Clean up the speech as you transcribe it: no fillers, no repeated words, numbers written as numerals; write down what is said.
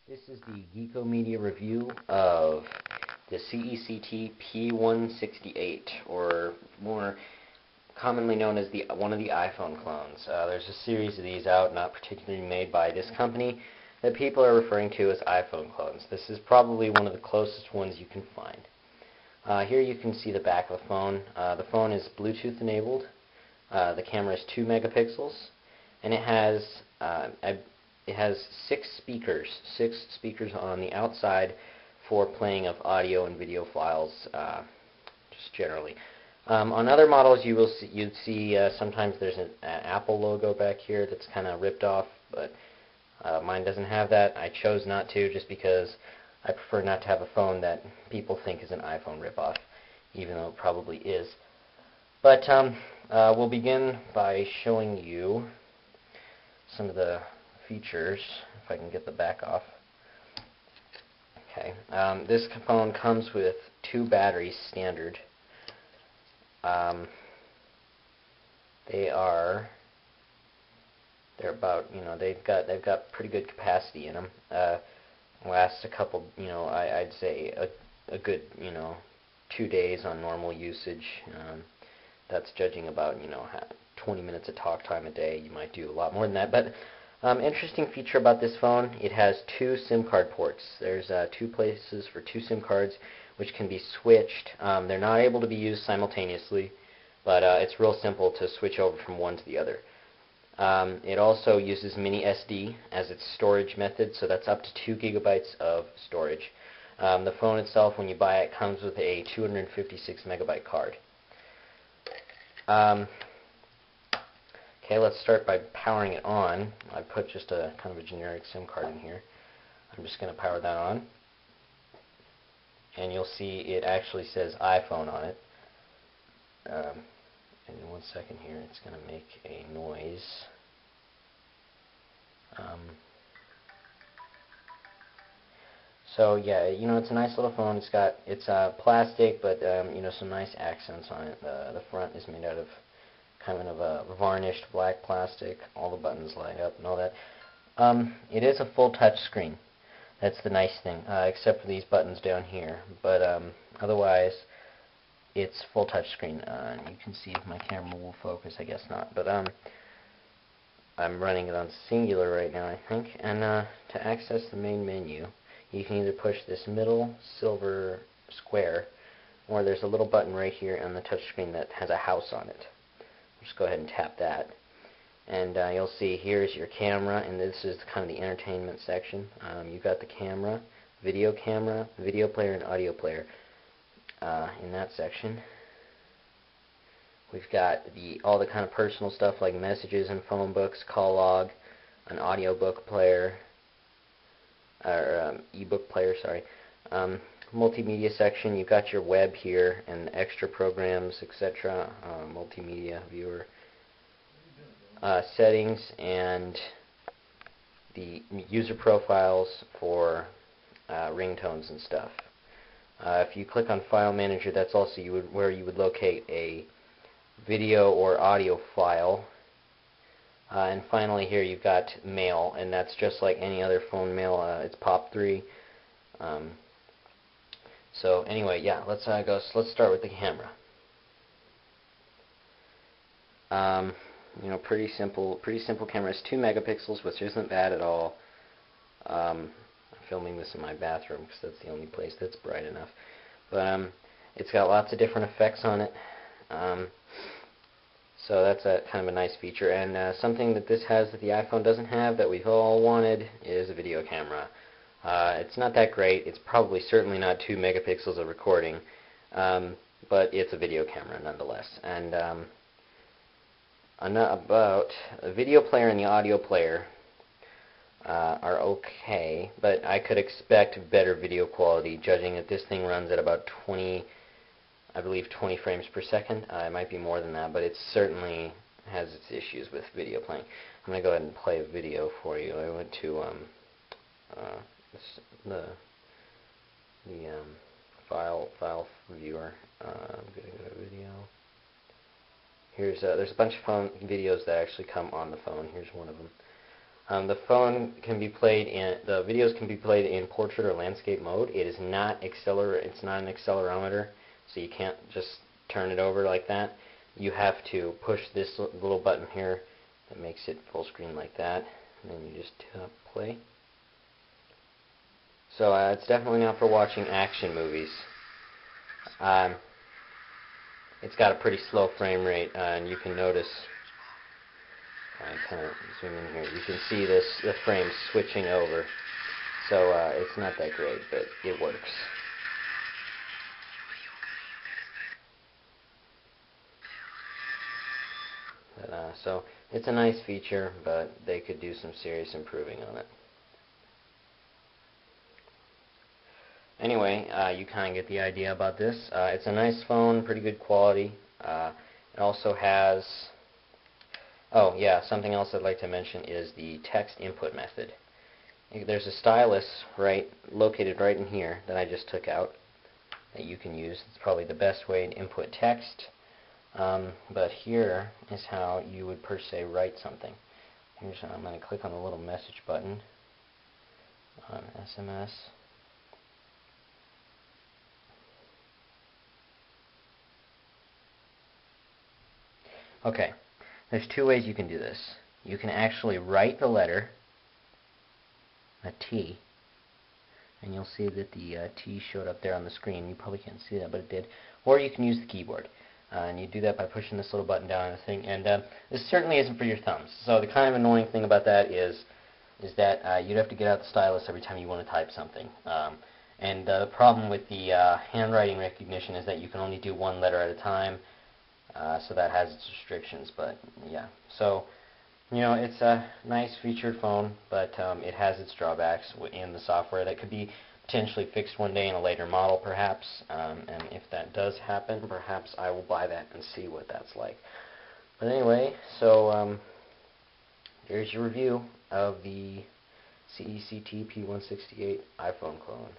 This is the Geeko Media review of the CECT P168, or more commonly known as one of the iPhone clones. There's a series of these out, not particularly made by this company, that people are referring to as iPhone clones. This is probably one of the closest ones you can find. Here you can see the back of the phone. The phone is Bluetooth enabled. The camera is 2 megapixels, and it has six speakers on the outside for playing of audio and video files, just generally. On other models, you'd see sometimes there's an Apple logo back here that's kind of ripped off, but mine doesn't have that. I chose not to just because I prefer not to have a phone that people think is an iPhone ripoff, even though it probably is. But we'll begin by showing you some of the features, if I can get the back off. Okay, this phone comes with 2 batteries standard. They're about, they've got pretty good capacity in them. Lasts a couple, I'd say a good 2 days on normal usage. That's judging about 20 minutes of talk time a day. You might do a lot more than that, but interesting feature about this phone, it has 2 SIM card ports. There's 2 places for 2 SIM cards which can be switched. They're not able to be used simultaneously, but it's real simple to switch over from one to the other. It also uses mini SD as its storage method, so that's up to 2 gigabytes of storage. The phone itself, when you buy it, comes with a 256 megabyte card. Okay, let's start by powering it on. I put just a kind of a generic SIM card in here. I'm just going to power that on. And you'll see it actually says iPhone on it. And in 1 second here, it's going to make a noise. So yeah, it's a nice little phone. It's plastic, but some nice accents on it. The front is made out of kind of a varnished black plastic. All the buttons light up and all that. It is a full touch screen. That's the nice thing, except for these buttons down here. But otherwise, it's full touch screen. You can see if my camera will focus. I guess not. But I'm running it on singular right now, I think. And to access the main menu, you can either push this middle silver square, or there's a little button right here on the touch screen that has a house on it. Just go ahead and tap that, and you'll see here's your camera, and this is kind of the entertainment section. You've got the camera, video player, and audio player in that section. We've got all the kind of personal stuff like messages and phone books, call log, an audio book player, or ebook player, sorry. Multimedia section, you've got your web here and extra programs, etc. Multimedia viewer, settings, and the user profiles for ringtones and stuff. If you click on File Manager, that's also where you would locate a video or audio file. And finally here you've got Mail, and that's just like any other phone mail. It's POP3. So anyway, yeah, let's start with the camera. Pretty simple camera. It's 2 megapixels, which isn't bad at all. I'm filming this in my bathroom because that's the only place that's bright enough. But it's got lots of different effects on it. So that's a kind of a nice feature. And something that this has that the iPhone doesn't have that we've all wanted is a video camera. It's not that great. It's probably certainly not 2 megapixels of recording, but it's a video camera nonetheless. And about the video player and the audio player are okay, but I could expect better video quality, judging that this thing runs at about 20 frames per second. It might be more than that, but it certainly has its issues with video playing. I'm going to go ahead and play a video for you. I went to the file viewer. I'm going to go to video. There's a bunch of phone videos that actually come on the phone. Here's one of them. The phone can be played in, the videos can be played in portrait or landscape mode. It is not it's not an accelerometer, so you can't just turn it over like that. You have to push this little button here that makes it full screen like that, and then you just play. So it's definitely not for watching action movies. It's got a pretty slow frame rate, and you can notice. I kind of zoom in here. You can see the frame switching over. So it's not that great, but it works. But, so it's a nice feature, but they could do some serious improving on it. Anyway, you kind of get the idea about this. It's a nice phone, pretty good quality. It also has... Oh, yeah, something else I'd like to mention is the text input method. There's a stylus located right in here that I just took out that you can use. It's probably the best way to input text. But here is how you would per se write something. I'm going to click on the little message button on SMS. Okay, there's two ways you can do this. You can actually write the letter, a T, and you'll see that the T showed up there on the screen. You probably can't see that, but it did. Or you can use the keyboard. And you do that by pushing this little button down on the thing. And this certainly isn't for your thumbs. So the kind of annoying thing about that is that you'd have to get out the stylus every time you want to type something. And the problem with the handwriting recognition is that you can only do one letter at a time. So that has its restrictions, but yeah. So, you know, it's a nice featured phone, but it has its drawbacks in the software that could be potentially fixed one day in a later model, perhaps. And if that does happen, perhaps I will buy that and see what that's like. But anyway, so there's your review of the CECT P168 iPhone clone.